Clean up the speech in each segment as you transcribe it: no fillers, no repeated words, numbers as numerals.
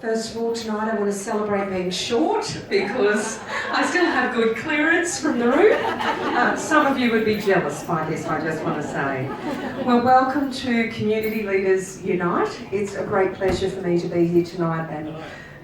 First of all, tonight I want to celebrate being short because I still have good clearance from the room. Some of you would be jealous by this, I just want to say. Well, welcome to Community Leaders Unite. It's a great pleasure for me to be here tonight and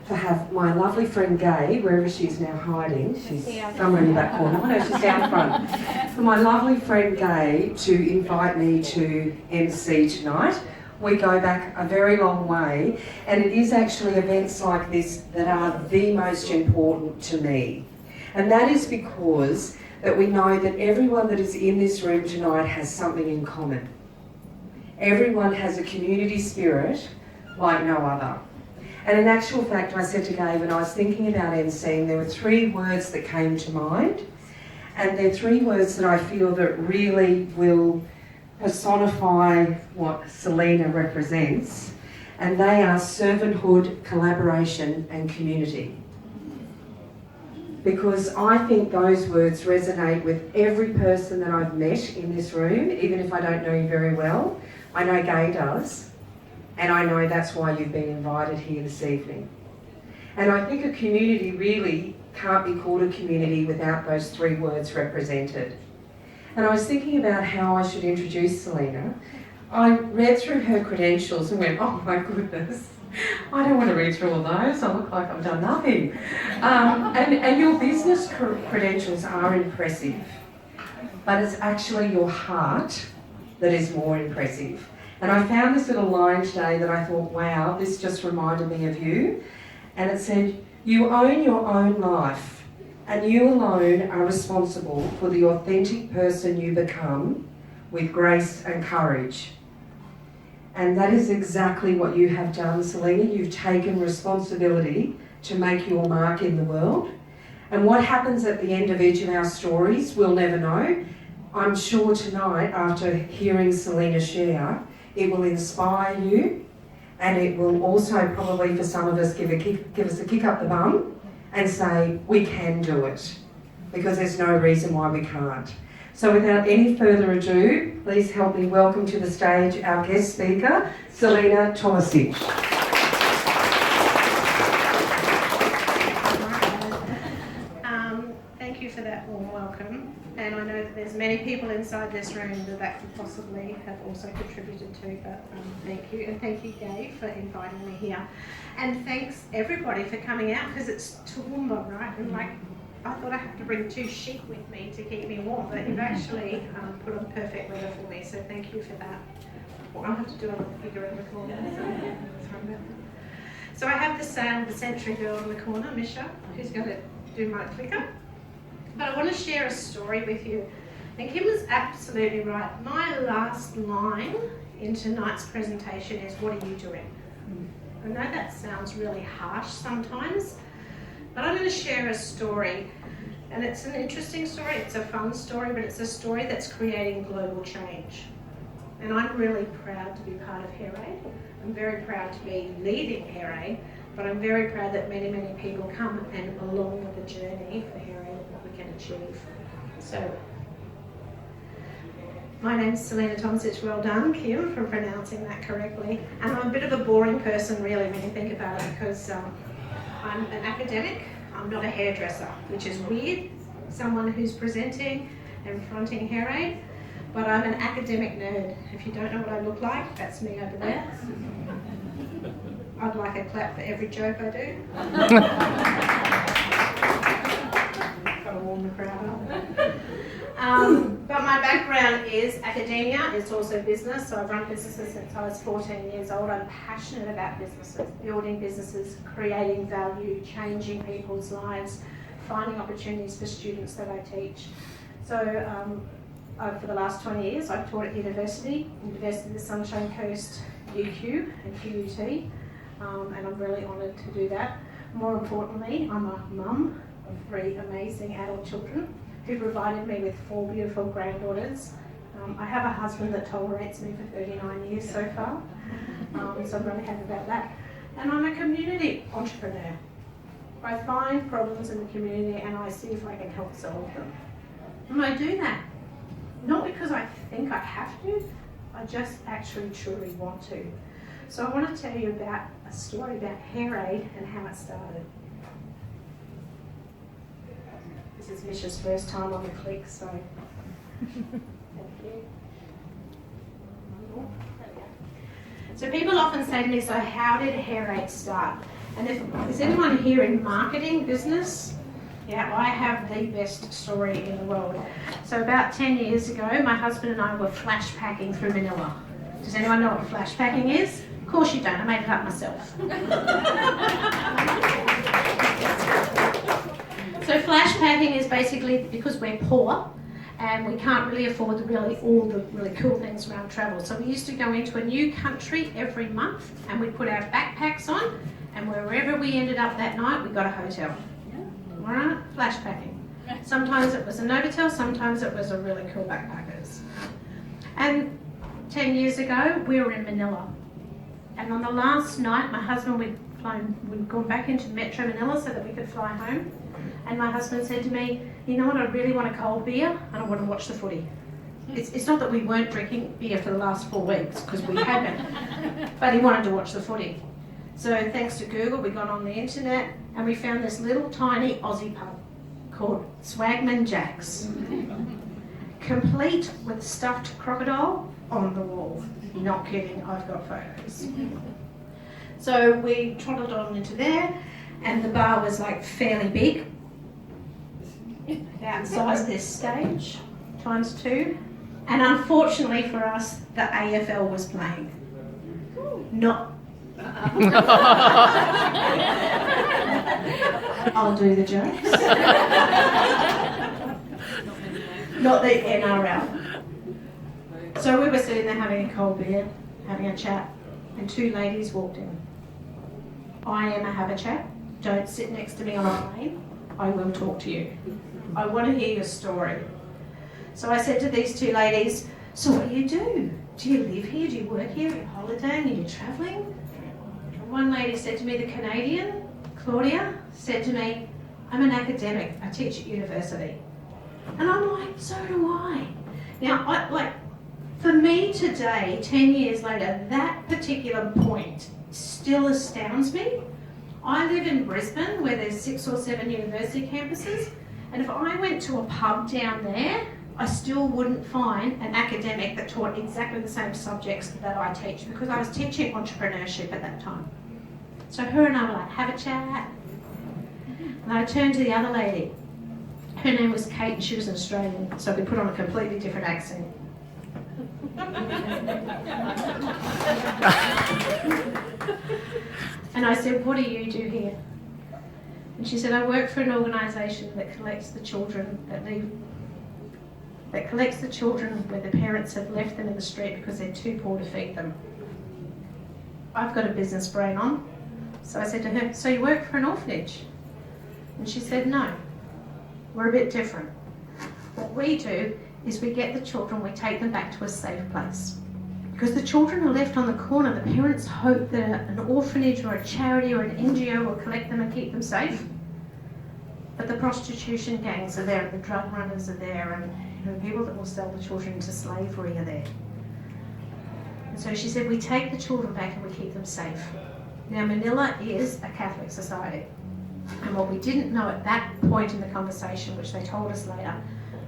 to have my lovely friend Gay, wherever she's now hiding. She's somewhere in the back corner. Oh no, she's down front. For my lovely friend Gay to invite me to MC tonight. We go back a very long way, and it is actually events like this that are the most important to me. And that is because that we know that everyone that is in this room tonight has something in common. Everyone has a community spirit like no other. And in actual fact, I said to Gabe, when I was thinking about emceeing, there were 3 words that came to mind, and they're 3 words that I feel that really will personify what Selina represents, and they are servanthood, collaboration and community. Because I think those words resonate with every person that I've met in this room, even if I don't know you very well. I know Gay does, and I know that's why you've been invited here this evening. And I think a community really can't be called a community without those 3 words represented. And I was thinking about how I should introduce Selina. I read through her credentials and went, oh my goodness, I don't want to read through all those. I look like I've done nothing. And your business credentials are impressive, but it's actually your heart that is more impressive. And I found this little line today that I thought, wow, this just reminded me of you. And it said, you own your own life, and you alone are responsible for the authentic person you become with grace and courage. And that is exactly what you have done, Selina. You've taken responsibility to make your mark in the world. And what happens at the end of each of our stories, we'll never know. I'm sure tonight, after hearing Selina share, it will inspire you, and it will also probably for some of us give us a kick up the bum and say, we can do it, because there's no reason why we can't. So without any further ado, please help me welcome to the stage our guest speaker, Selina Tomasich. Thank you for that warm welcome. And I know that there's many people inside this room that could possibly have also contributed to, but thank you. And thank you, Gay, for inviting me here. And thanks everybody for coming out, because it's Toowoomba, right? And like, I thought I had to bring 2 sheep with me to keep me warm, but you've actually put on perfect weather for me, so thank you for that. I'll have to do a little figure in the corner. Sorry about that. So I have the Century girl in the corner, Misha, who's going to do my clicker. But I want to share a story with you. And Kim was absolutely right. My last line in tonight's presentation is, what are you doing? I know that sounds really harsh sometimes, but I'm going to share a story. And it's an interesting story, it's a fun story, but it's a story that's creating global change. And I'm really proud to be part of Hair Aid. I'm very proud to be leading Hair Aid, but I'm very proud that many, many people come and along with the journey for Hair Aid and what we can achieve. So, my name's Selina Tomasich. Well done, Kim, for pronouncing that correctly. And I'm a bit of a boring person, really, when you think about it, because I'm an academic. I'm not a hairdresser, which is weird. Someone who's presenting and fronting Hair Aid, but I'm an academic nerd. If you don't know what I look like, that's me over there. I'd like a clap for every joke I do. Gotta warm the crowd up. But my background is academia, it's also business, so I've run businesses since I was 14 years old. I'm passionate about businesses, building businesses, creating value, changing people's lives, finding opportunities for students that I teach. So for the last 20 years I've taught at University of the Sunshine Coast, UQ and QUT, and I'm really honoured to do that. More importantly, I'm a mum of 3 amazing adult children who provided me with 4 beautiful granddaughters. I have a husband that tolerates me for 39 years so far, so I'm really happy about that. And I'm a community entrepreneur. I find problems in the community and I see if I can help solve them. And I do that, not because I think I have to, I just actually truly want to. So I want to tell you about a story about Hair Aid and how it started. This is Mish's first time on the click, so thank you. So people often say to me, so how did Hair Aid start? And if is anyone here in marketing business? Yeah, I have the best story in the world. So about 10 years ago, my husband and I were flash packing through Manila. Does anyone know what flash packing is? Of course you don't, I made it up myself. So flash packing is basically because we're poor and we can't really afford all the really cool things around travel. So we used to go into a new country every month and we'd put our backpacks on, and wherever we ended up that night, we got a hotel. All right, flash packing. Sometimes it was a Novotel, sometimes it was a really cool backpackers. And 10 years ago, we were in Manila. And on the last night, my husband, we'd gone back into Metro Manila so that we could fly home. And my husband said to me, you know what, I really want a cold beer and I want to watch the footy. It's not that we weren't drinking beer for the last 4 weeks, because we hadn't, but he wanted to watch the footy. So thanks to Google, we got on the internet and we found this little tiny Aussie pub called Swagman Jack's, complete with stuffed crocodile on the wall. Not kidding, I've got photos. So we trotted on into there, and the bar was like fairly big, about the size of this stage, ×2. And unfortunately for us, the AFL was playing. Not I'll do the jokes. Not the NRL. So we were sitting there having a cold beer, having a chat, and 2 ladies walked in. I am a have a chat. Don't sit next to me on a plane. I will talk to you. I want to hear your story. So I said to these 2 ladies, so what do you do? Do you live here? Do you work here? Are you holidaying? Are you travelling? One lady said to me, the Canadian, Claudia, said to me, I'm an academic, I teach at university. And I'm like, so do I. Now, for me today, 10 years later, that particular point still astounds me. I live in Brisbane, where there's 6 or 7 university campuses, and if I went to a pub down there, I still wouldn't find an academic that taught exactly the same subjects that I teach, because I was teaching entrepreneurship at that time. So her and I were like, have a chat. And I turned to the other lady. Her name was Kate and she was an Australian, so we put on a completely different accent. And I said, what do you do here? And she said, I work for an organisation that collects the children that collects the children where the parents have left them in the street because they're too poor to feed them. I've got a business brain on. So I said to her, so you work for an orphanage? And she said, no, we're a bit different. What we do is we get the children, we take them back to a safe place. Because the children are left on the corner, the parents hope that an orphanage or a charity or an NGO will collect them and keep them safe. But the prostitution gangs are there, and the drug runners are there, and the people that will sell the children into slavery are there. And so she said, we take the children back and we keep them safe. Now, Manila is a Catholic society. And what we didn't know at that point in the conversation, which they told us later,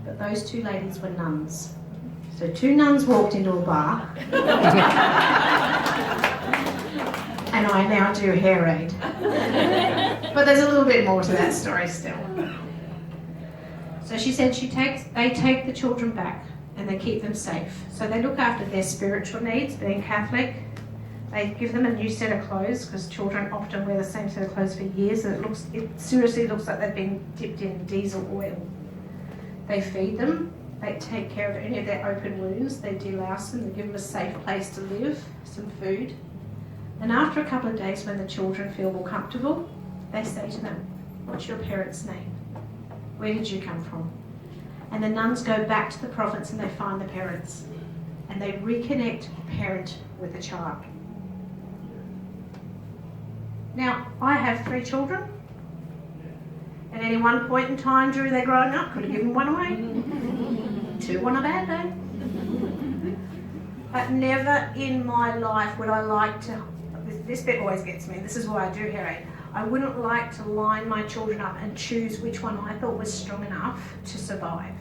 that those 2 ladies were nuns. So 2 nuns walked into a bar, and I now do Hair Aid. But there's a little bit more to that story still. So she said they take the children back and they keep them safe. So they look after their spiritual needs, being Catholic. They give them a new set of clothes, because children often wear the same set of clothes for years, and it seriously looks like they've been dipped in diesel oil. They feed them, they take care of any of their open wounds, they delouse them, they give them a safe place to live, some food. And after a couple of days, when the children feel more comfortable, they say to them, what's your parents' name? Where did you come from? And the nuns go back to the province and they find the parents, and they reconnect parent with the child. Now, I have 3 children. At any one point in time during their growing up, could have given 1 away. 2 on a bad day. But never in my life would I like to, this bit always gets me, this is why I do hair aid. I wouldn't like to line my children up and choose which one I thought was strong enough to survive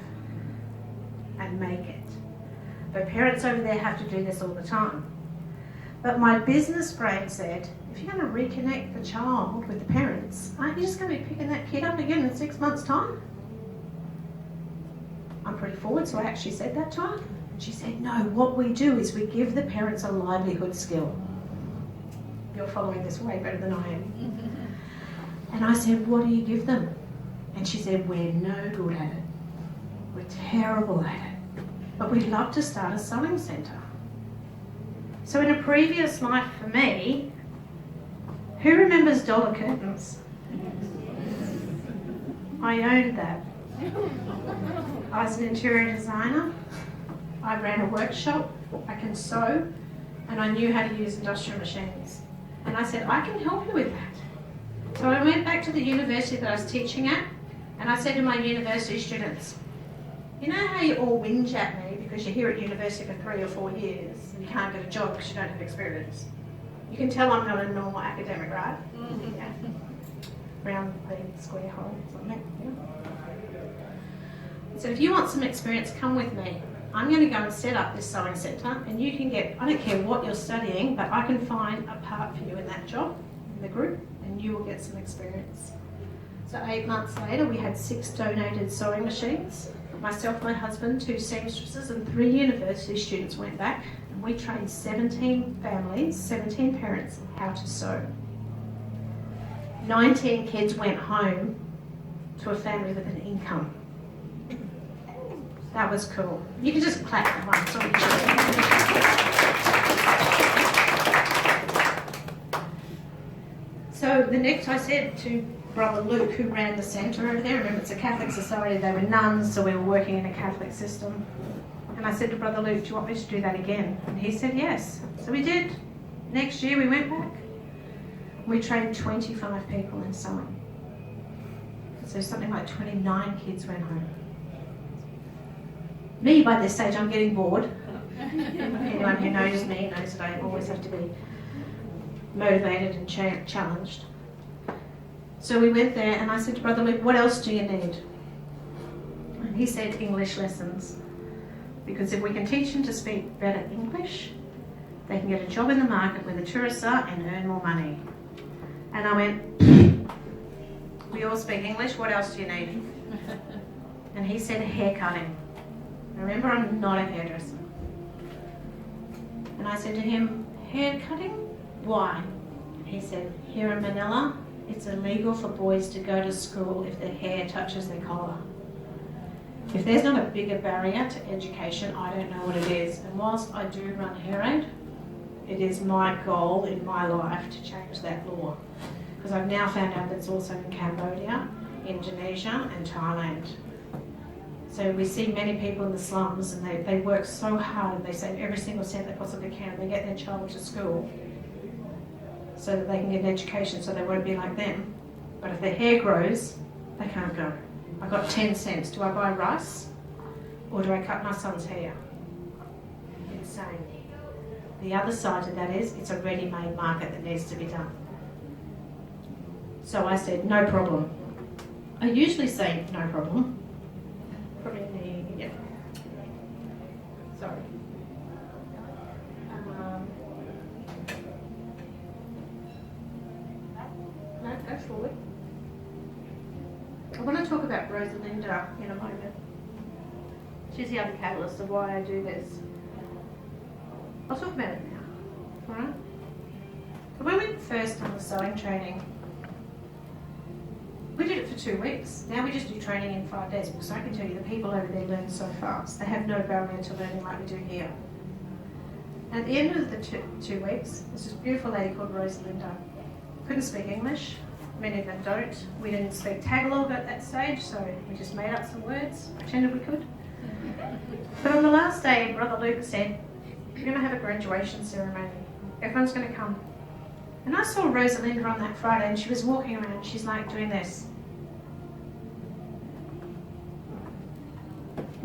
and make it. But parents over there have to do this all the time. But my business brain said, if you're going to reconnect the child with the parents, aren't you just going to be picking that kid up again in 6 months' time? I'm pretty forward, so I actually said that to her. And she said, no, what we do is we give the parents a livelihood skill. You're following this way better than I am. And I said, what do you give them? And she said, we're no good at it. We're terrible at it. But we'd love to start a sewing centre. So in a previous life for me, who remembers dollar curtains? I owned that. I was an interior designer. I ran a workshop. I can sew, and I knew how to use industrial machines. And I said, I can help you with that. So I went back to the university that I was teaching at, and I said to my university students, you know how you all whinge at me because you're here at university for 3 or 4 years and you can't get a job because you don't have experience? You can tell I'm not a normal academic, right? Mm-hmm. Yeah. Round the square hole, something. Yeah. So if you want some experience, come with me. I'm going to go and set up this sewing centre, and you can get, I don't care what you're studying, but I can find a part for you in that job, in the group, and you will get some experience. So 8 months later, we had 6 donated sewing machines. Myself, my husband, 2 seamstresses, and 3 university students went back, and we trained 17 families, 17 parents on how to sew. 19 kids went home to a family with an income. That was cool. You can just clap once on each. So the next I said to Brother Luke, who ran the centre over there, remember it's a Catholic society, they were nuns, so we were working in a Catholic system. And I said to Brother Luke, do you want me to do that again? And he said yes. So we did. Next year we went back. We trained 25 people in sewing. So something like 29 kids went home. Me, by this stage, I'm getting bored. Anyone who knows me knows that I always have to be motivated and challenged. So we went there and I said to Brother Luke, what else do you need? And he said English lessons. Because if we can teach them to speak better English, they can get a job in the market where the tourists are and earn more money. And I went, we all speak English, what else do you need? And he said hair cutting. Remember, I'm not a hairdresser. And I said to him, hair cutting? Why? He said, here in Manila, it's illegal for boys to go to school if their hair touches their collar. If there's not a bigger barrier to education, I don't know what it is. And whilst I do run hair aid, it is my goal in my life to change that law. Because I've now found out that it's also in Cambodia, Indonesia and Thailand. So we see many people in the slums and they work so hard and they save every single cent they possibly can. They get their child to school so that they can get an education so they won't be like them. But if their hair grows, they can't go. I got 10 cents. Do I buy rice or do I cut my son's hair? Insane. The other side to that is it's a ready-made market that needs to be done. So I said, no problem. I usually say no problem. Probably need, yeah. Sorry. No, go forward. I want to talk about Rosalinda in a moment. She's the other catalyst of why I do this. I'll talk about it now. Alright? So when we first done the sewing training, we did it for 2 weeks. Now we just do training in 5 days because I can tell you the people over there learn so fast. They have no barrier to learning like we do here. At the end of the 2 weeks, there's this beautiful lady called Rosalinda. Couldn't speak English. Many of them don't. We didn't speak Tagalog at that stage, so we just made up some words, pretended we could. But on the last day, Brother Luke said, we're going to have a graduation ceremony. Everyone's going to come. And I saw Rosalinda on that Friday and she was walking around, she's like doing this.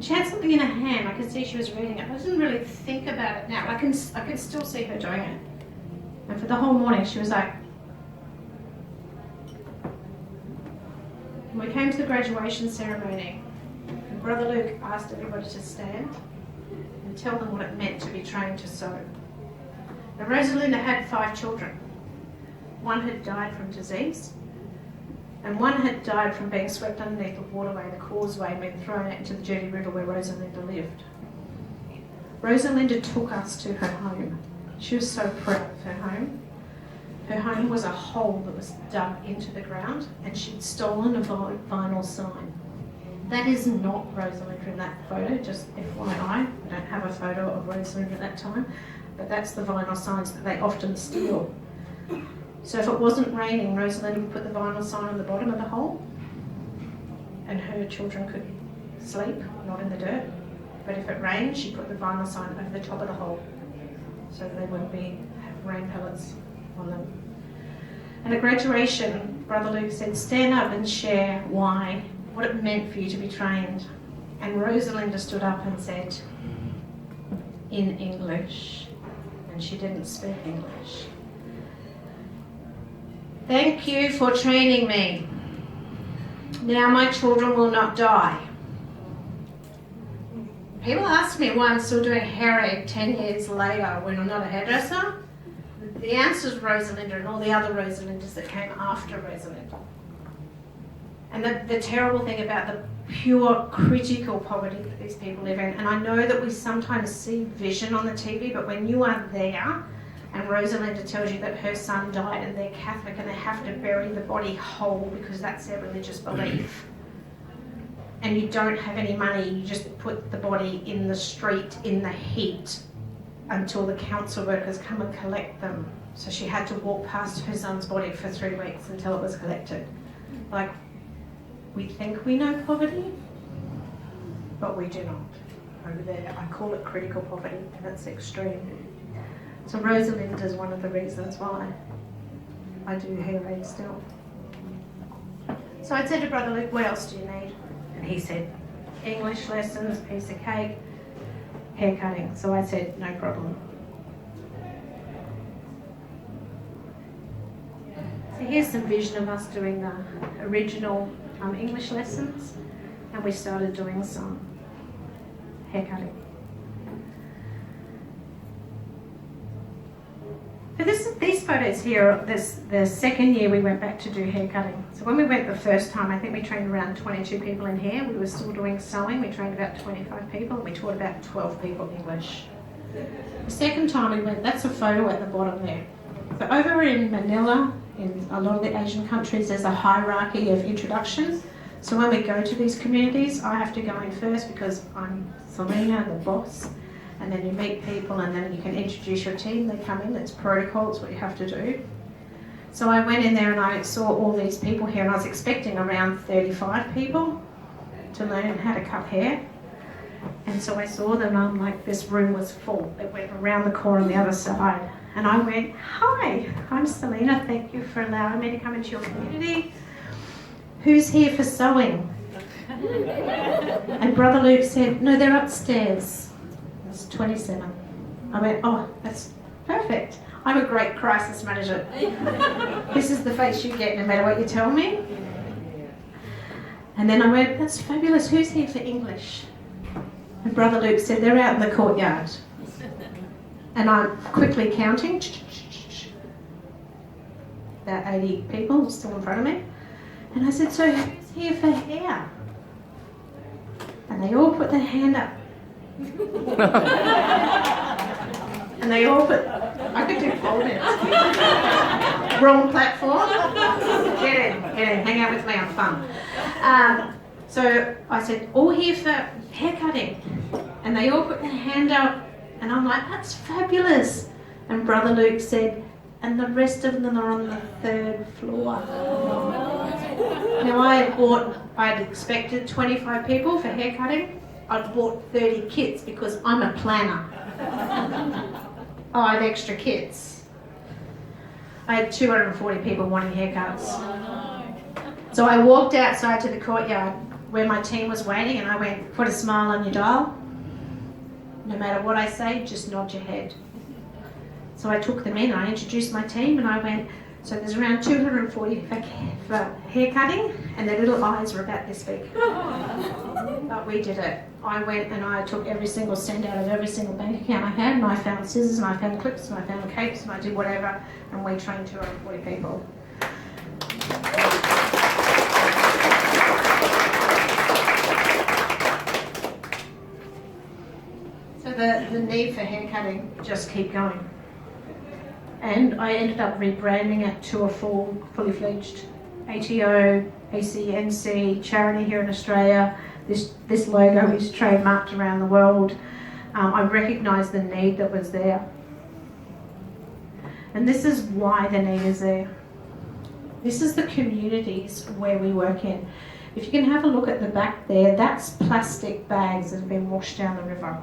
And she had something in her hand. I could see she was reading it. I didn't really think about it now. I can still see her doing it. And for the whole morning, she was like. When we came to the graduation ceremony, and Brother Luke asked everybody to stand and tell them what it meant to be trained to sew. Now, Rosalinda had 5 children. One had died from disease, and one had died from being swept underneath the waterway, the causeway, and been thrown out into the dirty river where Rosalinda lived. Rosalinda took us to her home. She was so proud of her home. Her home was a hole that was dug into the ground, and she'd stolen a vinyl sign. That is not Rosalinda in that photo, just FYI. I don't have a photo of Rosalinda at that time, but that's the vinyl signs that they often steal. So if it wasn't raining, Rosalinda would put the vinyl sign on the bottom of the hole, and her children could sleep, not in the dirt. But if it rained, she put the vinyl sign over the top of the hole, so they wouldn't have rain pellets on them. And at graduation, Brother Luke said, stand up and share what it meant for you to be trained. And Rosalinda stood up and said, in English, and she didn't speak English, thank you for training me. Now my children will not die. People ask me why I'm still doing hair aid 10 years later when I'm not a hairdresser. The answer is Rosalinda and all the other Rosalindas that came after Rosalinda. And the terrible thing about the pure critical poverty that these people live in, and I know that we sometimes see vision on the TV, but when you are there and Rosalinda tells you that her son died and they're Catholic and they have to bury the body whole because that's their religious belief, and you don't have any money, you just put the body in the street in the heat until the council workers come and collect them. So she had to walk past her son's body for 3 weeks until it was collected. Like, we think we know poverty, but we do not. Over there, I call it critical poverty, and it's extreme. So Rosalinda is one of the reasons why I do hair aid still. So I said to Brother Luke, what else do you need? And he said, English lessons, piece of cake, hair cutting. So I said, no problem. So here's some vision of us doing the original English lessons, and we started doing some hair cutting. So these photos here, the second year we went back to do hair cutting. So when we went the first time, I think we trained around 22 people in hair. We were still doing sewing. We trained about 25 people, and we taught about 12 people English. The second time we went, that's a photo at the bottom there. So over in Manila, in a lot of the Asian countries, there's a hierarchy of introduction. So when we go to these communities, I have to go in first because I'm Selina, the boss. And then you meet people, and then you can introduce your team. They come in, it's protocol, it's what you have to do. So I went in there and I saw all these people here, and I was expecting around 35 people to learn how to cut hair. And so I saw them, and I'm like, this room was full. It went around the corner on the other side. And I went, hi, I'm Selina, thank you for allowing me to come into your community. Who's here for sewing? And Brother Luke said, no, they're upstairs. 27. I went, oh, that's perfect. I'm a great crisis manager. This is the face you get no matter what you tell me. And then I went, that's fabulous. Who's here for English? And Brother Luke said, they're out in the courtyard. And I'm quickly counting. About 80 people still in front of me. And I said, so who's here for hair? And they all put their hand up. And they all put, I could do pole dance. Wrong platform. Get in, hang out with me, I'm fun. So I said, all here for hair cutting. And they all put their hand up, and I'm like, that's fabulous. And Brother Luke said, and the rest of them are on the 3rd floor. Now I'd expected 25 people for hair cutting. I'd bought 30 kits because I'm a planner. I had extra kits. I had 240 people wanting haircuts. So I walked outside to the courtyard where my team was waiting, and I went, put a smile on your dial. No matter what I say, just nod your head. So I took them in, I introduced my team, and I went, so there's around 240 for hair cutting, and their little eyes were about this big. But we did it. I went and I took every single cent out of every single bank account I had, and I found scissors, and I found clips, and I found capes, and I did whatever, and we trained 240 people. So the need for hair cutting just keep going. And I ended up rebranding it to a fully fledged ATO, ACNC charity here in Australia. This logo is trademarked around the world. I recognised the need that was there. And this is why the need is there. This is the communities where we work in. If you can have a look at the back there, that's plastic bags that have been washed down the river.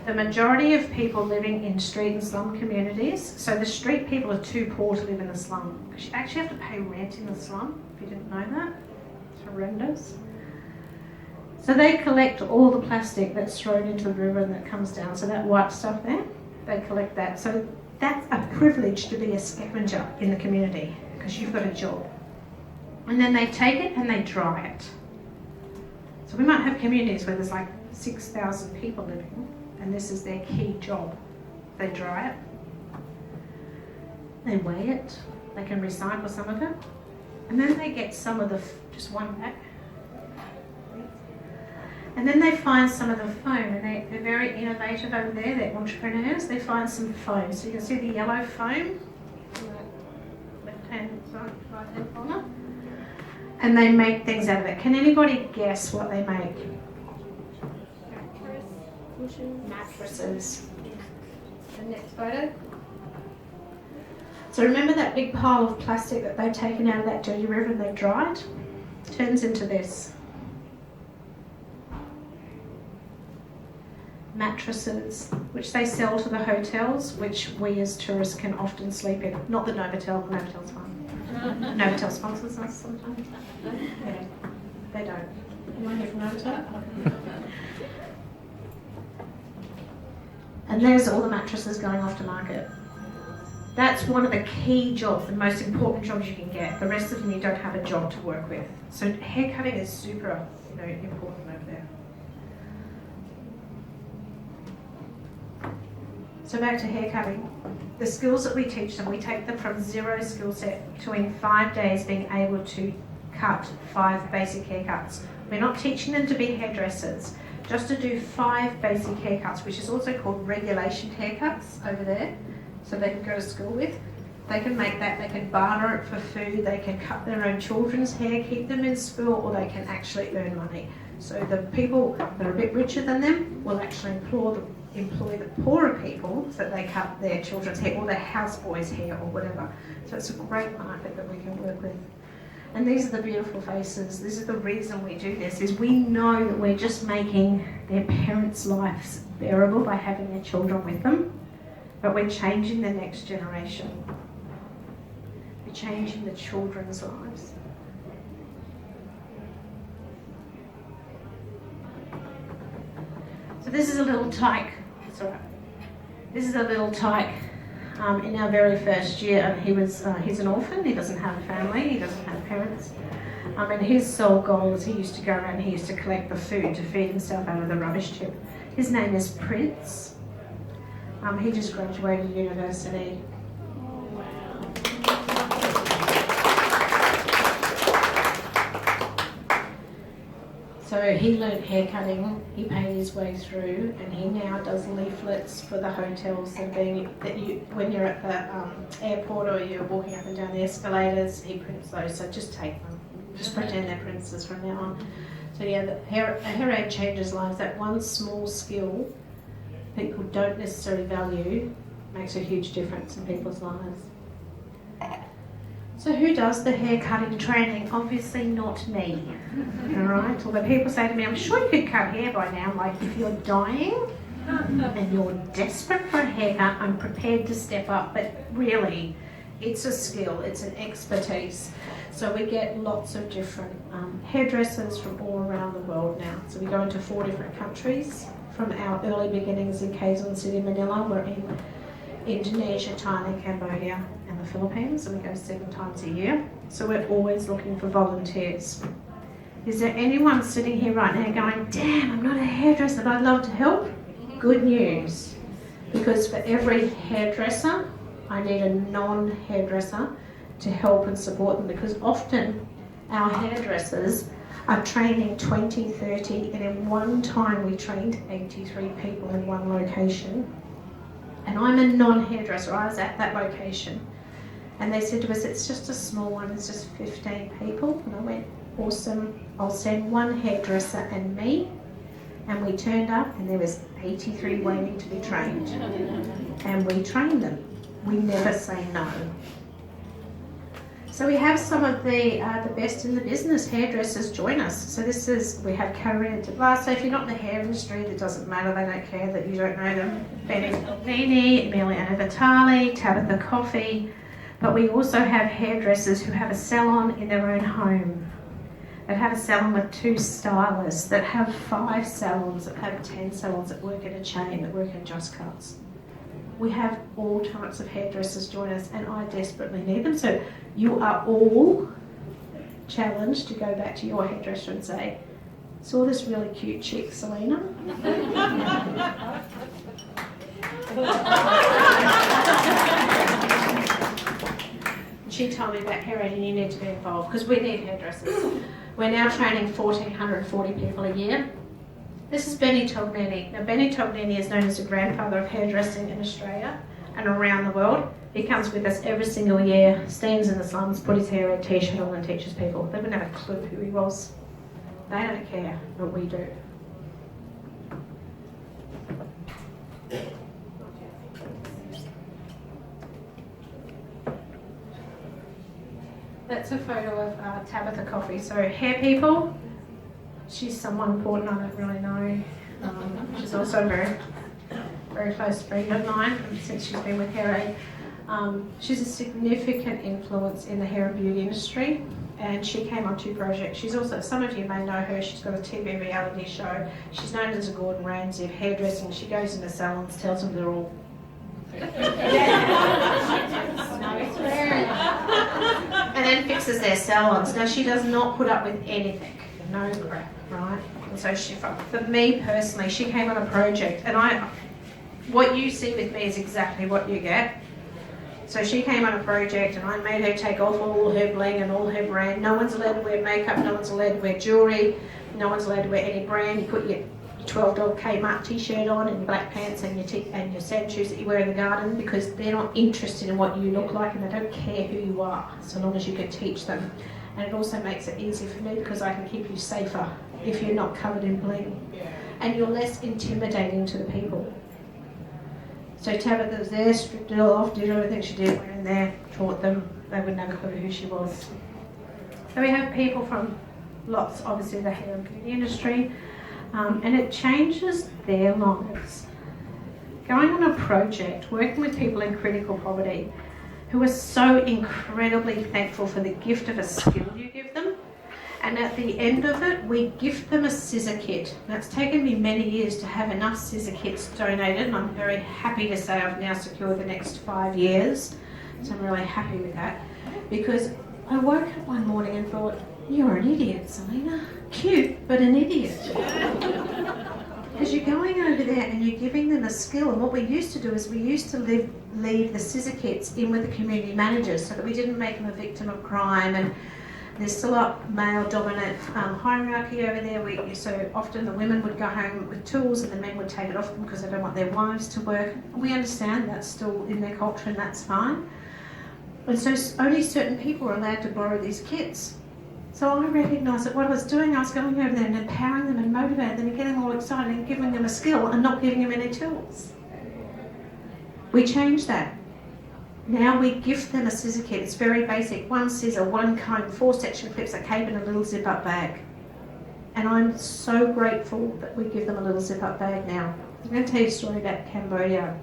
The majority of people living in street and slum communities, so the street people are too poor to live in the slum, because you actually have to pay rent in the slum, if you didn't know that. It's horrendous. So they collect all the plastic that's thrown into the river and that comes down, so that white stuff there, they collect that. So that's a privilege to be a scavenger in the community, because you've got a job. And then they take it and they dry it. So we might have communities where there's like 6,000 people living, and this is their key job. They dry it, they weigh it, they can recycle some of it, and then they get some of the, just one back, and then they find some of the foam, and they're very innovative over there, they're entrepreneurs, they find some foam. So you can see the yellow foam, in the left-hand side, right-hand corner, and they make things out of it. Can anybody guess what they make? Mattresses. The next photo. So remember that big pile of plastic that they've taken out of that dirty river and they've dried? Turns into this. Mattresses, which they sell to the hotels, which we as tourists can often sleep in. Not the Novotel, Novotel's fine. Novotel sponsors us sometimes. Yeah, they don't. Anyone here from Novotel? And there's all the mattresses going off to market. That's one of the key jobs, the most important jobs you can get. The rest of them you don't have a job to work with. So hair cutting is super, important over there. So back to hair cutting. The skills that we teach them, we take them from zero skill set to in 5 days being able to cut 5 basic haircuts. We're not teaching them to be hairdressers. Just to do 5 basic haircuts, which is also called regulation haircuts over there, so they can go to school with. They can make that, they can barter it for food, they can cut their own children's hair, keep them in school, or they can actually earn money. So the people that are a bit richer than them will actually employ the poorer people so that they cut their children's hair or their houseboys' hair or whatever. So it's a great market that we can work with. And these are the beautiful faces. This is the reason we do this, is we know that we're just making their parents' lives bearable by having their children with them, but we're changing the next generation. We're changing the children's lives. So this is a little tyke. It's all right. This is a little tyke. In our very first year, he's an orphan, he doesn't have a family, he doesn't have parents. And his sole goal is he used to go around and he used to collect the food to feed himself out of the rubbish tip. His name is Prince. He just graduated university. So he learnt hair cutting, he paid his way through, and he now does leaflets for the hotels when you're at the airport or you're walking up and down the escalators, he prints those, so just take them. Just pretend they're princes from now on. So yeah, the hair aid changes lives. That one small skill people don't necessarily value makes a huge difference in people's lives. So who does the hair cutting training? Obviously not me, all right? Although people say to me, I'm sure you could cut hair by now. I'm like, if you're dying and you're desperate for a haircut, I'm prepared to step up. But really, It's a skill, it's an expertise. So we get lots of different hairdressers from all around the world now. So we go into 4 different countries. From our early beginnings in Quezon City, Manila, we're in Indonesia, Thailand, Cambodia and the Philippines, and we go 7 times a year. So we're always looking for volunteers. Is there anyone sitting here right now going, damn, I'm not a hairdresser, but I'd love to help? Good news, because for every hairdresser, I need a non-hairdresser to help and support them, because often our hairdressers are training 20, 30, and in one time we trained 83 people in one location. And I'm a non-hairdresser, I was at that location. And they said to us, it's just a small one, it's just 15 people. And I went, awesome, I'll send one hairdresser and me. And we turned up and there was 83 waiting to be trained. And we trained them. We never say no. So we have some of the best in the business hairdressers join us. So we have Karina de Blas. So if you're not in the hair industry, it doesn't matter, they don't care that you don't know them. Benny Salvini, Emiliana Vitali, Tabitha Coffey. But we also have hairdressers who have a salon in their own home, that have a salon with 2 stylists, that have 5 salons, that have 10 salons, that work at a chain, that work in Just Cuts. We have all types of hairdressers join us, and I desperately need them. So you are all challenged to go back to your hairdresser and say, saw this really cute chick, Selina. She told me about hair and you need to be involved, because we need hairdressers. We're now training 1,440 people a year. This is Benny Tognini. Now Benny Tognini is known as the grandfather of hairdressing in Australia and around the world. He comes with us every single year, stands in the slums, put his hair in a t-shirt on and teaches people. They wouldn't have a clue who he was. They don't care, but we do. That's a photo of Tabitha Coffey. So hair people, she's someone important I don't really know. She's also a very, very close friend of mine since she's been with Hair Aid. She's a significant influence in the hair and beauty industry, and she came on 2 projects. She's also, some of you may know her, she's got a TV reality show. She's known as a Gordon Ramsay of hairdressing. She goes into salons, tells them they're all and then fixes their salons. Now she does not put up with anything, no crap, right? And so for me personally, she came on a project, and what you see with me is exactly what you get. So she came on a project and I made her take off all her bling and all her brand. No one's allowed to wear makeup, no one's allowed to wear jewellery, no one's allowed to wear any brand. You put your $12 Kmart t-shirt on and your black pants and your sand shoes that you wear in the garden, because they're not interested in what you look like and they don't care who you are, so long as you can teach them. And it also makes it easy for me because I can keep you safer if you're not covered in bling. And you're less intimidating to the people. So Tabitha was there, stripped it all off, did everything she did, went in there, taught them. They would never clue who she was. So we have people from lots, obviously, the hair and beauty industry. And it changes their lives. Going on a project, working with people in critical poverty who are so incredibly thankful for the gift of a skill you give them, and at the end of it, we gift them a scissor kit. Now, it's taken me many years to have enough scissor kits donated, and I'm very happy to say I've now secured the next 5 years, so I'm really happy with that, because I woke up one morning and thought, you're an idiot, Selina. Cute, but an idiot. Because you're going over there and you're giving them a skill, and what we used to do is we used to leave the scissor kits in with the community managers so that we didn't make them a victim of crime, and there's still a male-dominant hierarchy over there. So often the women would go home with tools and the men would take it off them because they don't want their wives to work. We understand that's still in their culture and that's fine. And so only certain people are allowed to borrow these kits. So I recognised that what I was doing, I was going over there and empowering them and motivating them and getting them all excited and giving them a skill and not giving them any tools. We changed that. Now we gift them a scissor kit. It's very basic. 1 scissor, 1 comb, 4 section clips, a cape and a little zip-up bag. And I'm so grateful that we give them a little zip-up bag now. I'm going to tell you a story about Cambodia.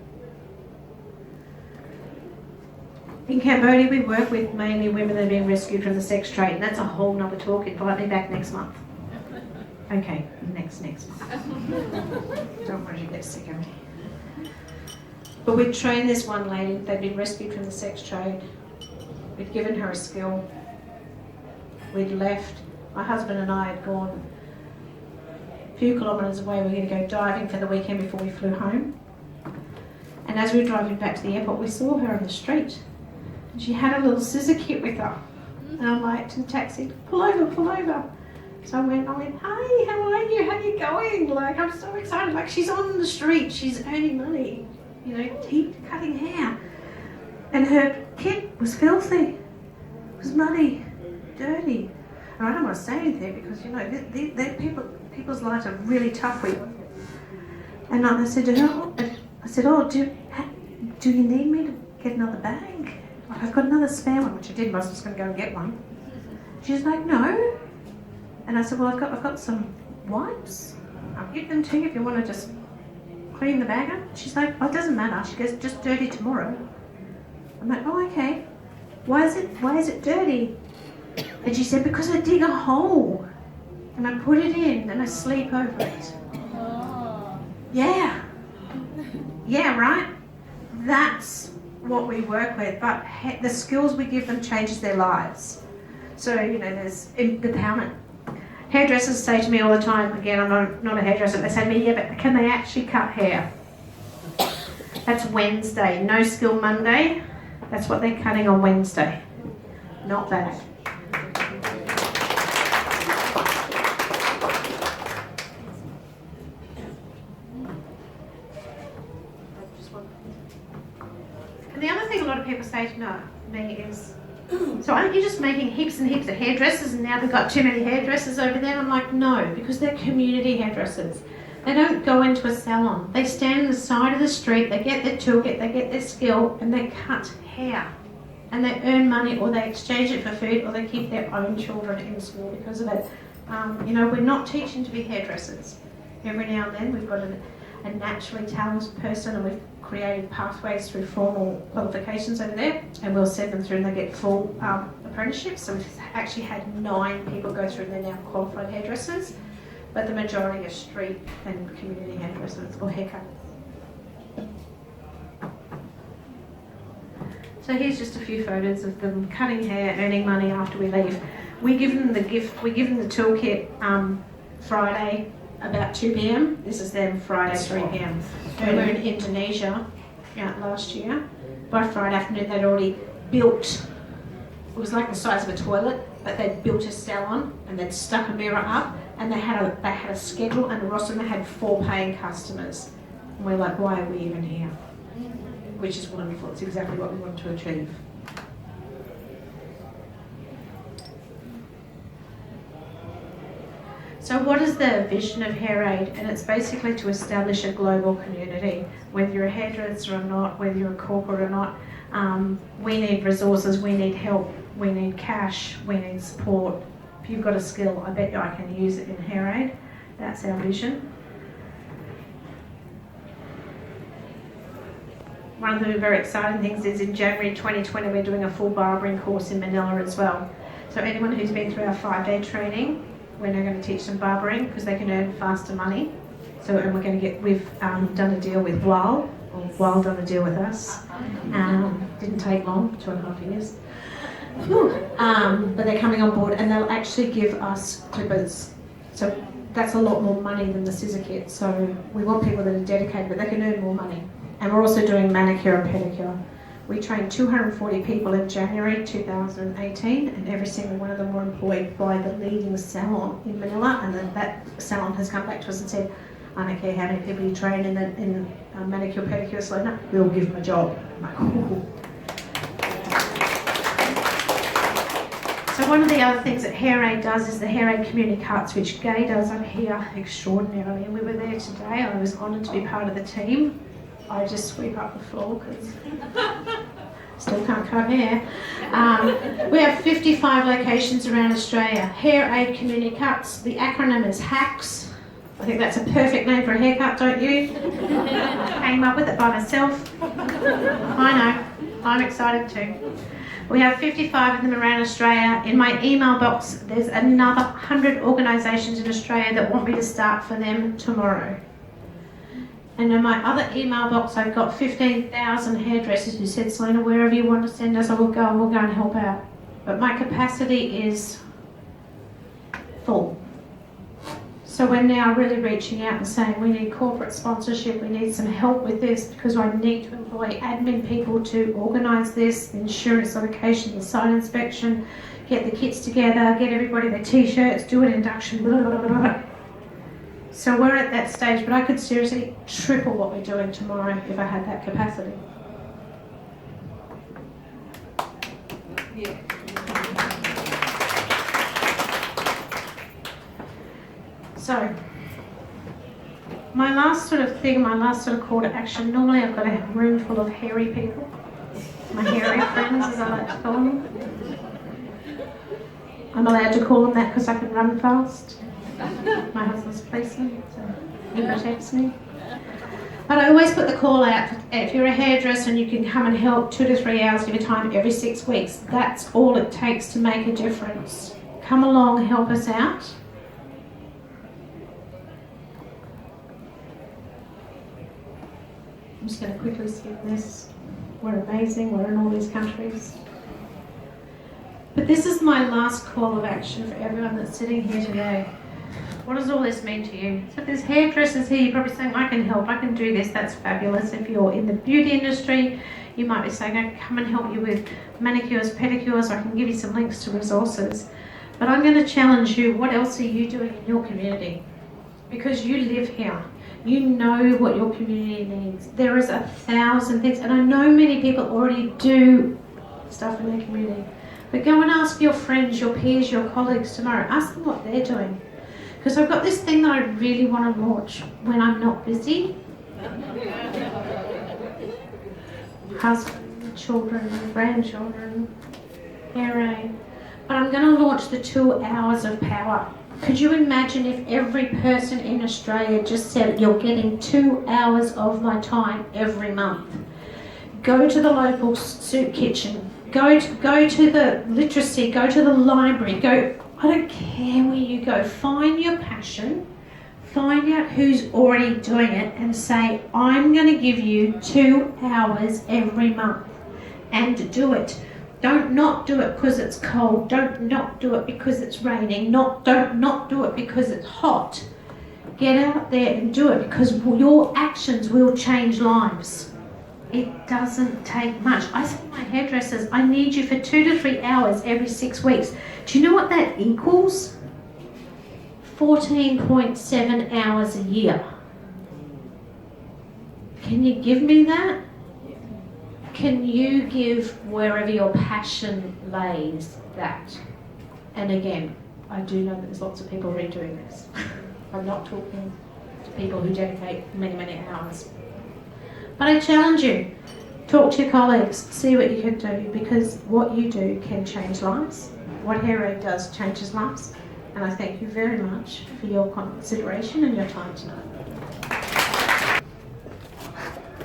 In Cambodia, we work with mainly women that have been rescued from the sex trade, and that's a whole nother talk. Invite me back next month. Okay, next month. Don't worry, you get sick of me. But we'd trained this one lady, they'd been rescued from the sex trade. We'd given her a skill. We'd left. My husband and I had gone a few kilometres away. We were going to go diving for the weekend before we flew home. And as we were driving back to the airport, we saw her on the street. And she had a little scissor kit with her. And I'm like to the taxi, pull over, pull over. So I went, hey, how are you? How are you going? Like, I'm so excited. Like, she's on the street, she's earning money, you know, cutting hair. And her kit was filthy, it was muddy, dirty. And I don't want to say anything because, you know, people's lives are really tough. And I said to her, do you need me to get another bag? Like, I've got another spare one, which I did, but I was just going to go and get one. She's like, no. And I said, well, I've got some wipes. I'll give them to you if you want to just clean the bag up. She's like, oh, it doesn't matter. She goes, just dirty tomorrow. I'm like, oh, okay. Why is it dirty? And she said, because I dig a hole and I put it in and I sleep over it. Oh. Yeah. Yeah, right? That's what we work with. But the skills we give them changes their lives. So, you know, there's empowerment. Hairdressers say to me all the time, again, I'm not a hairdresser, they say to me, yeah, but can they actually cut hair? That's Wednesday. No skill Monday. That's what they're cutting on Wednesday. Not that. And the other thing a lot of people say to me is, so aren't you just making heaps and heaps of hairdressers and now they've got too many hairdressers over there? I'm like, no, because they're community hairdressers. They don't go into a salon. They stand on the side of the street, they get their toolkit, they get their skill, and they cut hair. And they earn money, or they exchange it for food, or they keep their own children in school because of it. You know, we're not teaching to be hairdressers. Every now and then we've got a naturally talented person, and we've created pathways through formal qualifications over there, and we'll send them through and they get full apprenticeships. So we've actually had 9 people go through and they're now qualified hairdressers, but the majority are street and community hairdressers or haircutters. So here's just a few photos of them cutting hair, earning money after we leave. We give them the gift, we give them the toolkit Friday about 2 p.m. This is them Friday 3 p.m. We were in Indonesia last year. By Friday afternoon they'd already built, it was like the size of a toilet, but they'd built a salon and they'd stuck a mirror up, and they had a schedule and a roster, and they had 4 paying customers. And we're like, why are we even here? Which is wonderful. It's exactly what we want to achieve. So what is the vision of HairAid? And it's basically to establish a global community. Whether you're a hairdresser or not, whether you're a corporate or not, we need resources, we need help, we need cash, we need support. If you've got a skill, I bet you I can use it in HairAid. That's our vision. One of the very exciting things is in January 2020 we're doing a full barbering course in Manila as well. So anyone who's been through our 5-day training, we're now going to teach them barbering because they can earn faster money. So, and we've done a deal with Wal done a deal with us. Didn't take long, 2.5 years. But they're coming on board and they'll actually give us clippers. So that's a lot more money than the scissor kit. So we want people that are dedicated, but they can earn more money. And we're also doing manicure and pedicure. We trained 240 people in January 2018, and every single one of them were employed by the leading salon in Manila, and then that salon has come back to us and said, I don't care how many people you train in manicure, pedicure, Selina, we'll give them a job. I'm like, ooh. So one of the other things that HairAid does is the HairAid community cuts, which Gay does up here extraordinarily, and we were there today. I was honoured to be part of the team. I just sweep up the floor because still can't cut hair. We have 55 locations around Australia. HairAid Community Cuts. The acronym is HACS. I think that's a perfect name for a haircut, don't you? Came up with it by myself. I know. I'm excited too. We have 55 of them around Australia. In my email box, there's another 100 organisations in Australia that want me to start for them tomorrow. And in my other email box, I've got 15,000 hairdressers who said, Selina, wherever you want to send us, I will go and we'll go and help out. But my capacity is full. So we're now really reaching out and saying we need corporate sponsorship, we need some help with this because I need to employ admin people to organise this, the insurance allocation, the site inspection, get the kits together, get everybody their t-shirts, do an induction, blah, blah, blah, blah. So we're at that stage, but I could seriously triple what we're doing tomorrow if I had that capacity. Yeah. So, my last sort of thing, my last sort of call to action, normally I've got a room full of hairy people, my hairy friends as I like to call them. I'm allowed to call them that because I can run fast. My husband's a policeman, so he protects me. But I always put the call out, if you're a hairdresser and you can come and help 2 to 3 hours of your time every 6 weeks, that's all it takes to make a difference. Come along, help us out. I'm just going to quickly skip this. We're amazing, we're in all these countries. But this is my last call of action for everyone that's sitting here today. What does all this mean to you? So if there's hairdressers here, you're probably saying, I can help, I can do this, that's fabulous. If you're in the beauty industry, you might be saying, I can come and help you with manicures, pedicures, I can give you some links to resources. But I'm going to challenge you, what else are you doing in your community? Because you live here. You know what your community needs. There is 1,000 things, and I know many people already do stuff in their community. But go and ask your friends, your peers, your colleagues tomorrow. Ask them what they're doing. Because I've got this thing that I really want to launch when I'm not busy. Husband, children, grandchildren, hair. But I'm going to launch the 2 hours of power. Could you imagine if every person in Australia just said, you're getting 2 hours of my time every month. Go to the local soup kitchen, go to the literacy, go to the library, I don't care where you go, find your passion, find out who's already doing it and say, I'm going to give you 2 hours every month and do it. Don't not do it because it's cold. Don't not do it because it's raining. Don't not do it because it's hot. Get out there and do it because your actions will change lives. It doesn't take much. I say to my hairdressers, I need you for 2 to 3 hours every 6 weeks. Do you know what that equals? 14.7 hours a year. Can you give me that? Can you give wherever your passion lays that? And again, I do know that there's lots of people already doing this. I'm not talking to people who dedicate many, many hours. But I challenge you, talk to your colleagues, see what you can do, because what you do can change lives. What Hero does changes lives. And I thank you very much for your consideration and your time tonight.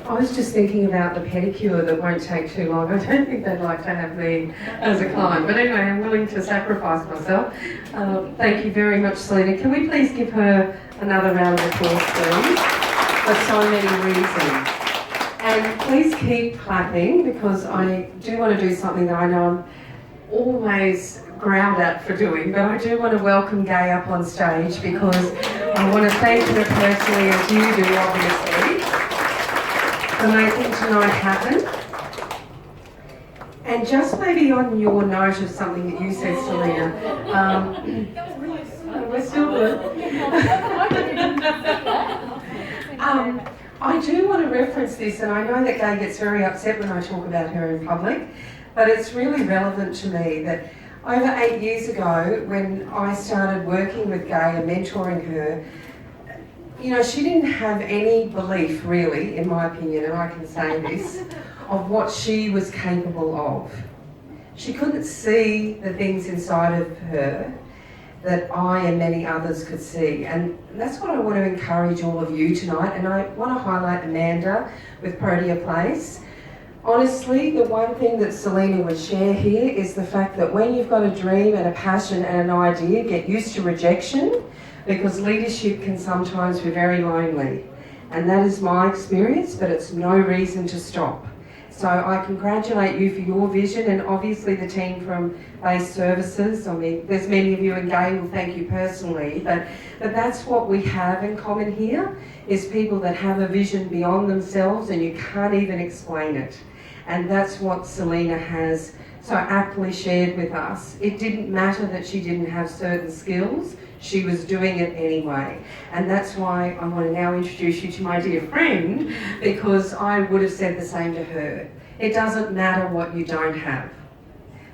I was just thinking about the pedicure that won't take too long. I don't think they'd like to have me as a client. But anyway, I'm willing to sacrifice myself. Thank you very much, Selina. Can we please give her another round of applause, please, for so many reasons. And please keep clapping because I do want to do something that I know I'm always growled at for doing, but I do want to welcome Gay up on stage because I want to thank her personally, as you do, obviously, for making tonight happen. And just maybe on your note of something that you said, Selina, we're still good. I do want to reference this, and I know that Gay gets very upset when I talk about her in public, but it's really relevant to me that over 8 years ago, when I started working with Gay and mentoring her, you know, she didn't have any belief really, in my opinion, and I can say this, of what she was capable of. She couldn't see the things inside of her that I and many others could see. And that's what I want to encourage all of you tonight. And I want to highlight Amanda with Protea Place. Honestly, the one thing that Selina would share here is the fact that when you've got a dream and a passion and an idea, get used to rejection, because leadership can sometimes be very lonely. And that is my experience, but it's no reason to stop. So I congratulate you for your vision, and obviously the team from Base Services. I mean, there's many of you, and Gay will thank you personally, but that's what we have in common here, is people that have a vision beyond themselves and you can't even explain it. And that's what Selina has so aptly shared with us. It didn't matter that she didn't have certain skills, she was doing it anyway. And that's why I want to now introduce you to my dear friend, because I would have said the same to her. It doesn't matter what you don't have.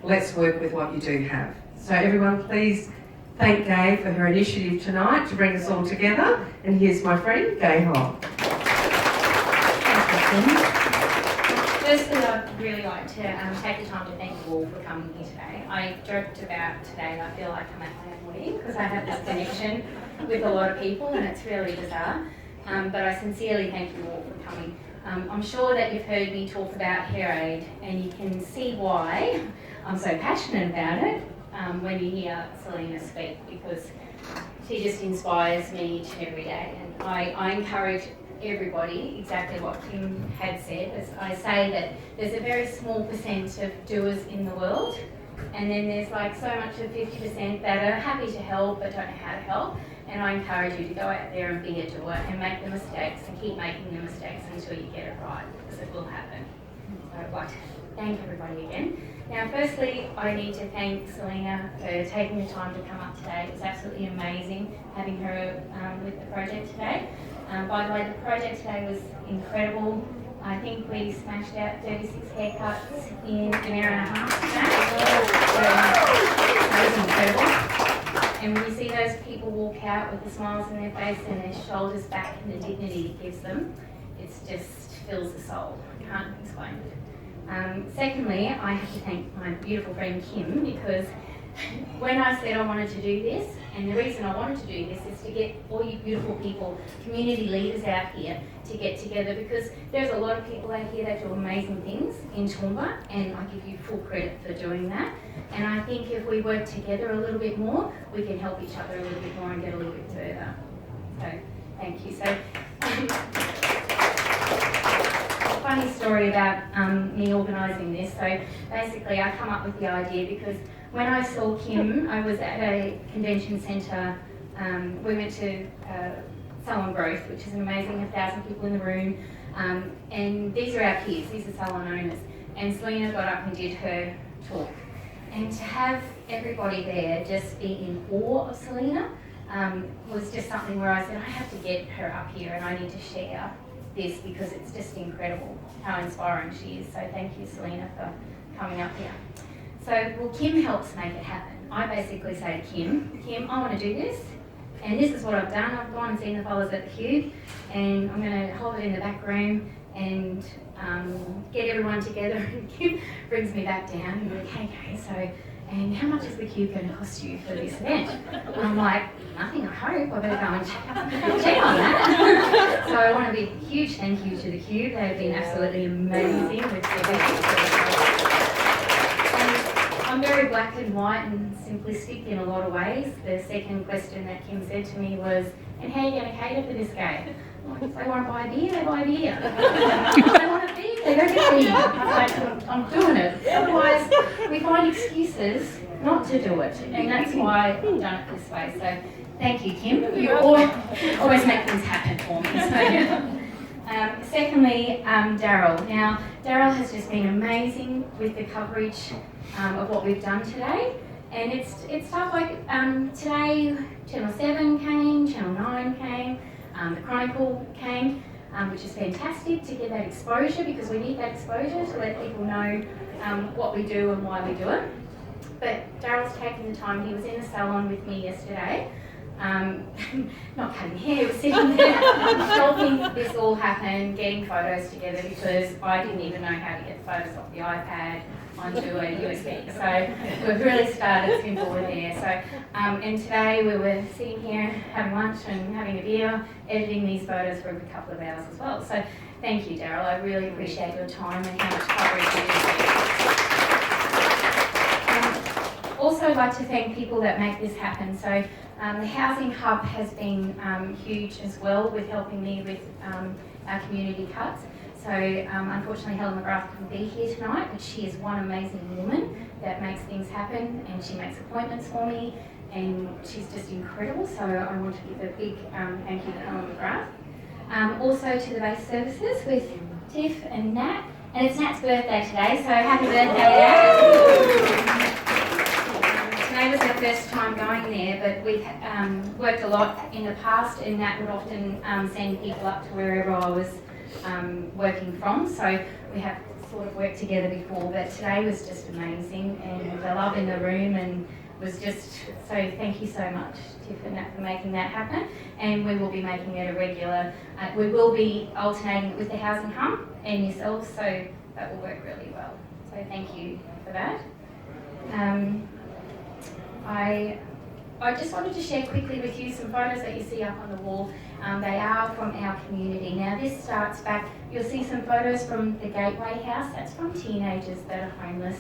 Let's work with what you do have. So everyone, please thank Gay for her initiative tonight to bring us all together. And here's my friend, Gay Hall. Thank you, Kim. Firstly, I'd really like to take the time to thank you all for coming here today. I joked about today, I feel like I'm at my own wedding because I have this connection with a lot of people and it's really bizarre. But I sincerely thank you all for coming. I'm sure that you've heard me talk about Hair Aid and you can see why I'm so passionate about it when you hear Selina speak, because she just inspires me each and every day. And I encourage everybody, exactly what Kim had said, as I say that there's a very small percent of doers in the world, and then there's like so much of 50% that are happy to help but don't know how to help. And I encourage you to go out there and be a doer and make the mistakes and keep making the mistakes until you get it right, because it will happen. So I'd like to thank everybody again. Now firstly, I need to thank Selina for taking the time to come up today. It was absolutely amazing having her with the project today. By the way, the project today was incredible. I think we smashed out 36 haircuts in an hour and a half today. That was incredible. And when you see those people walk out with the smiles on their face and their shoulders back and the dignity it gives them, it just fills the soul. I can't explain it. Secondly, I have to thank my beautiful friend Kim, because when I said I wanted to do this, and the reason I wanted to do this is to get all you beautiful people, community leaders out here to get together, because there's a lot of people out here that do amazing things in Toowoomba, and I give you full credit for doing that. And I think if we work together a little bit more, we can help each other a little bit more and get a little bit further. So, thank you. So, funny story about me organising this. So basically I come up with the idea because when I saw Kim, I was at a convention centre. We went to Salon Growth, which is an amazing 1,000 people in the room. And these are our kids, these are salon owners. And Selina got up and did her talk. And to have everybody there just be in awe of Selina was just something where I said, I have to get her up here and I need to share this, because it's just incredible how inspiring she is. So thank you, Selina, for coming up here. So, well, Kim helps make it happen. I basically say to Kim, I want to do this, and this is what I've done. I've gone and seen the fellas at the Cube, and I'm going to hold it in the back room and get everyone together. And Kim brings me back down and goes, okay, so, and how much is the Cube going to cost you for this event? And I'm like, nothing, I hope. I better go and check on that. So I want to be a huge thank you to the Cube. They have been absolutely amazing with their and I'm very black and white and simplistic in a lot of ways. The second question that Kim said to me was, and how are you going to cater for this game? Like, if they want to buy beer, they buy beer. If they want a beer, they go get beer. I'm doing it. Otherwise, we find excuses not to do it. And that's why I've done it this way. So thank you, Kim. You always make things happen for me. So, secondly, Daryl. Now, Daryl has just been amazing with the coverage of what we've done today. And it's stuff like today, Channel 7 came, Channel 9 came, the Chronicle came, which is fantastic to get that exposure, because we need that exposure to let people know what we do and why we do it. But Daryl's taken the time. He was in the salon with me yesterday, not cutting hair, was sitting there helping this all happen, getting photos together because I didn't even know how to get photos off the iPad onto a USB. So we've really started simple with there. So, and today we were sitting here having lunch and having a beer, editing these photos for every couple of hours as well. So thank you, Daryl. I really appreciate your time and how much coverage you do. Also like to thank people that make this happen. So the Housing Hub has been huge as well with helping me with our community cuts. So unfortunately Helen McGrath couldn't be here tonight, but she is one amazing woman that makes things happen and she makes appointments for me and she's just incredible. So I want to give a big thank you to Helen McGrath. Also to the base services with Tiff and Nat. And it's Nat's birthday today, so happy birthday, Nat! Today was our first time going there, but we've worked a lot in the past and Nat would often send people up to wherever I was working from, so we have sort of worked together before, but today was just amazing and the love in the room and was just, so thank you so much Tiff and Nat for making that happen, and we will be making it a regular, we will be alternating with the Housing Hub and yourselves, so that will work really well, so thank you for that. I just wanted to share quickly with you some photos that you see up on the wall. They are from our community. Now this starts back, you'll see some photos from the Gateway House. That's from teenagers that are homeless,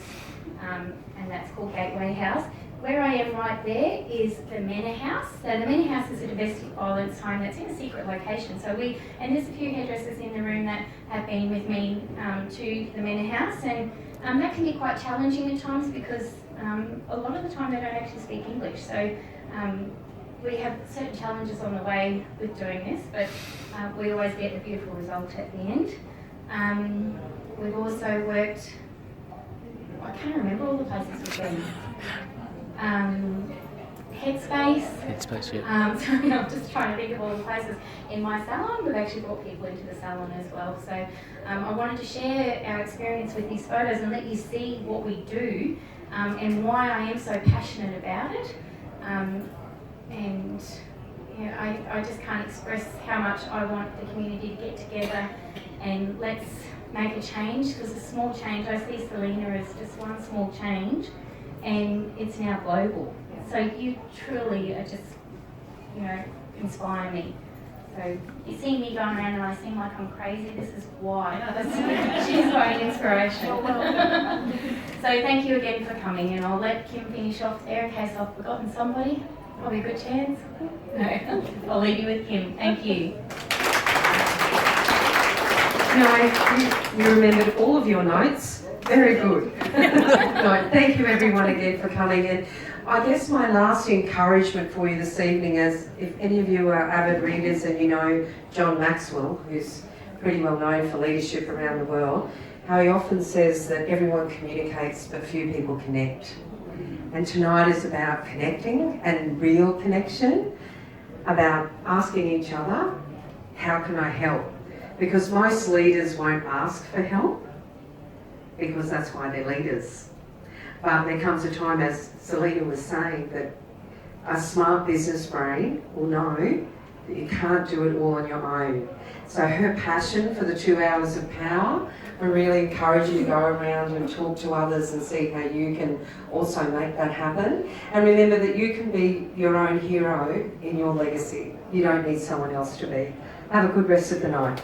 and that's called Gateway House. Where I am right there is the Manor House. So the Manor House is a domestic violence home that's in a secret location. So and there's a few hairdressers in the room that have been with me to the Manor House, and that can be quite challenging at times because a lot of the time they don't actually speak English. So we have certain challenges on the way with doing this, but we always get a beautiful result at the end. We've also worked, I can't remember all the places we've been. Headspace, yeah. Sorry, I'm just trying to think of all the places. In my salon, we've actually brought people into the salon as well. So I wanted to share our experience with these photos and let you see what we do and why I am so passionate about it. And yeah, I just can't express how much I want the community to get together and let's make a change, because a small change, I see Selina as just one small change and it's now global. So you truly are just, inspire me. So you see me going around and I seem like I'm crazy, this is why. She's my inspiration. So thank you again for coming, and I'll let Kim finish off there in case I've forgotten somebody. Probably a good chance. No, I'll leave you with Kim. Thank you. No, you remembered all of your notes. Very good. No, thank you everyone again for coming in. I guess my last encouragement for you this evening is, if any of you are avid readers and you know John Maxwell, who's pretty well known for leadership around the world, how he often says that everyone communicates but few people connect. And tonight is about connecting and real connection, about asking each other, how can I help? Because most leaders won't ask for help, because that's why they're leaders. But there comes a time, as Selina was saying, that a smart business brain will know that you can't do it all on your own. So her passion for the 2 hours of power, I really encourage you to go around and talk to others and see how you can also make that happen. And remember that you can be your own hero in your legacy. You don't need someone else to be. Have a good rest of the night.